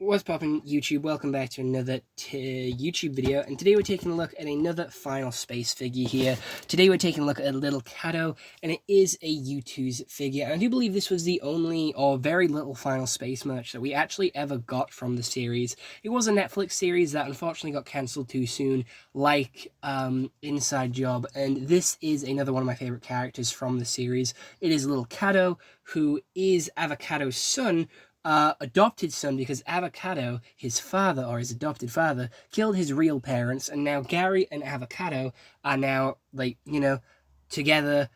What's poppin' YouTube? Welcome back to another YouTube video, and today we're taking a look at another Final Space figure here. Today we're taking a look at a little Cato, and it is a Youtooz figure, and I do believe this was the only or very little Final Space merch that we actually ever got from the series. It was a Netflix series that unfortunately got cancelled too soon, like Inside Job, and this is another one of my favorite characters from the series. It is little Cato, who is Avocado's son, adopted son, because Avocado, his father, or his adopted father, killed his real parents, and now Gary and Avocado are now, like, together,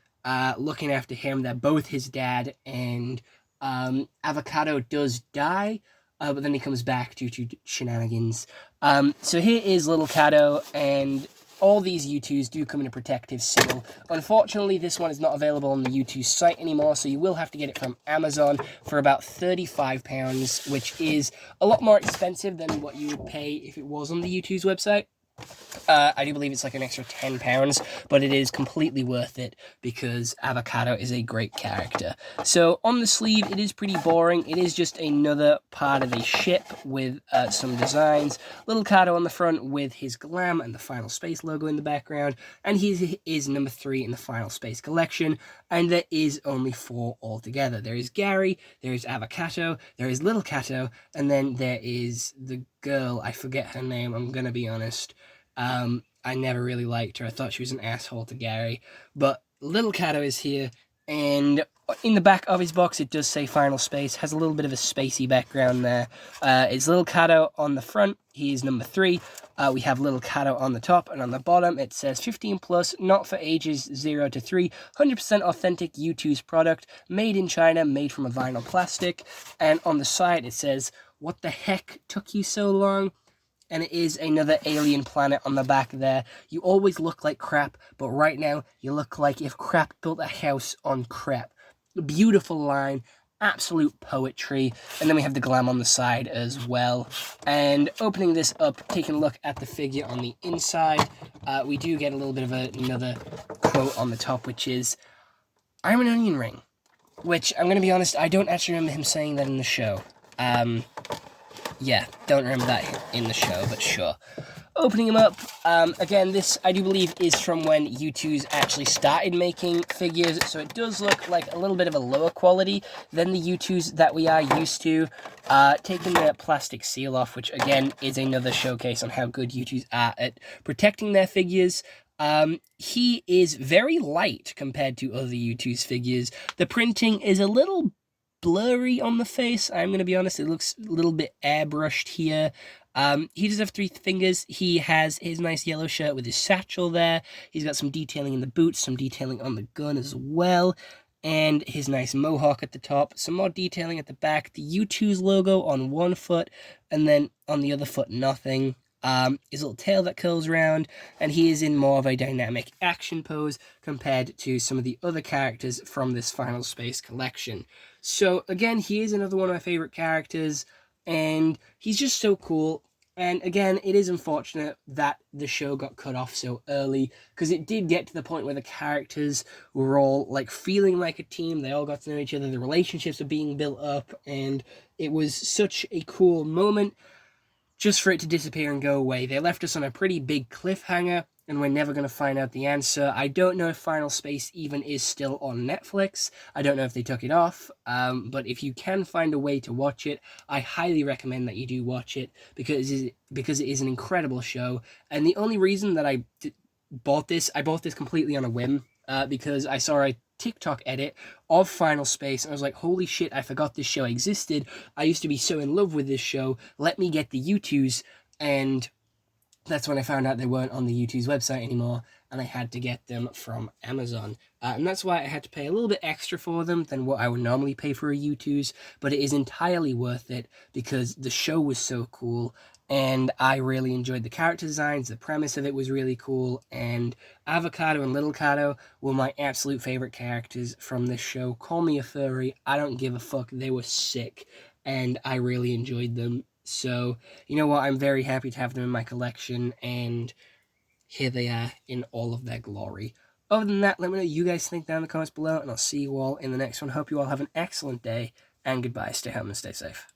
looking after him. They're both his dad, and Avocado does die, but then he comes back due to shenanigans. So here is little Cato, and all these Youtooz do come in a protective seal. Unfortunately, this one is not available on the Youtooz site anymore, so you will have to get it from Amazon for about £35, which is a lot more expensive than what you would pay if it was on the Youtooz website. I do believe it's like an extra £10, but it is completely worth it because Avocado is a great character. So on the sleeve, it is pretty boring. It is just another part of a ship with some designs. Little Cato on the front with his glam and the Final Space logo in the background, and he is number 3 in the Final Space collection, and there is only 4 altogether. There is Gary, there is Avocado, there is Little Cato, and then there is the girl. I forget her name, I'm gonna be honest. I never really liked her. I thought she was an asshole to Gary. But little Cato is here, and in the back of his box it does say Final Space. Has a little bit of a spacey background there. It's little Cato on the front. He's number 3. We have little Cato on the top, and on the bottom it says 15 plus, not for ages 0 to 3, 100% authentic Youtooz product, made in China, made from a vinyl plastic. And on the side it says, "What the heck took you so long?" And it is another alien planet on the back there. You always look like crap, but right now you look like if crap built a house on crap. Beautiful line, absolute poetry. And then we have the glam on the side as well. And opening this up, taking a look at the figure on the inside, we do get a little bit of another quote on the top, which is, "I'm an onion ring." Which, I'm going to be honest, I don't actually remember him saying that in the show. Yeah, don't remember that in the show, but sure. Opening him up, again, this, I do believe, is from when Youtooz actually started making figures, so it does look like a little bit of a lower quality than the Youtooz that we are used to. Taking the plastic seal off, which, again, is another showcase on how good Youtooz are at protecting their figures. He is very light compared to other Youtooz figures. The printing is a little blurry on the face, I'm going to be honest. It looks a little bit airbrushed here. He does have 3 fingers. He has his nice yellow shirt with his satchel there. He's got some detailing in the boots, some detailing on the gun as well, and his nice mohawk at the top. Some more detailing at the back. The Youtooz logo on one foot, and then on the other foot, nothing. His little tail that curls around, and he is in more of a dynamic action pose compared to some of the other characters from this Final Space collection. So again, he is another one of my favorite characters, and he's just so cool. And again, it is unfortunate that the show got cut off so early, because it did get to the point where the characters were all like feeling like a team. They all got to know each other, the relationships were being built up, and it was such a cool moment just for it to disappear and go away. They left us on a pretty big cliffhanger, and we're never going to find out the answer. I don't know if Final Space even is still on Netflix. I don't know if they took it off, but if you can find a way to watch it, I highly recommend that you do watch it, because it is an incredible show. And the only reason that I bought this completely on a whim, because I saw a TikTok edit of Final Space, and I was like, holy shit, I forgot this show existed. I used to be so in love with this show. Let me get the Youtooz. And that's when I found out they weren't on the Youtooz website anymore, and I had to get them from Amazon. And that's why I had to pay a little bit extra for them than what I would normally pay for a Youtooz, but it is entirely worth it because the show was so cool, and I really enjoyed the character designs. The premise of it was really cool, and Avocado and Little Cato were my absolute favorite characters from this show. Call me a furry, I don't give a fuck. They were sick, and I really enjoyed them. So, you know what, I'm very happy to have them in my collection, and here they are in all of their glory. Other than that, let me know what you guys think down in the comments below, and I'll see you all in the next one. Hope you all have an excellent day, and goodbye. Stay home and stay safe.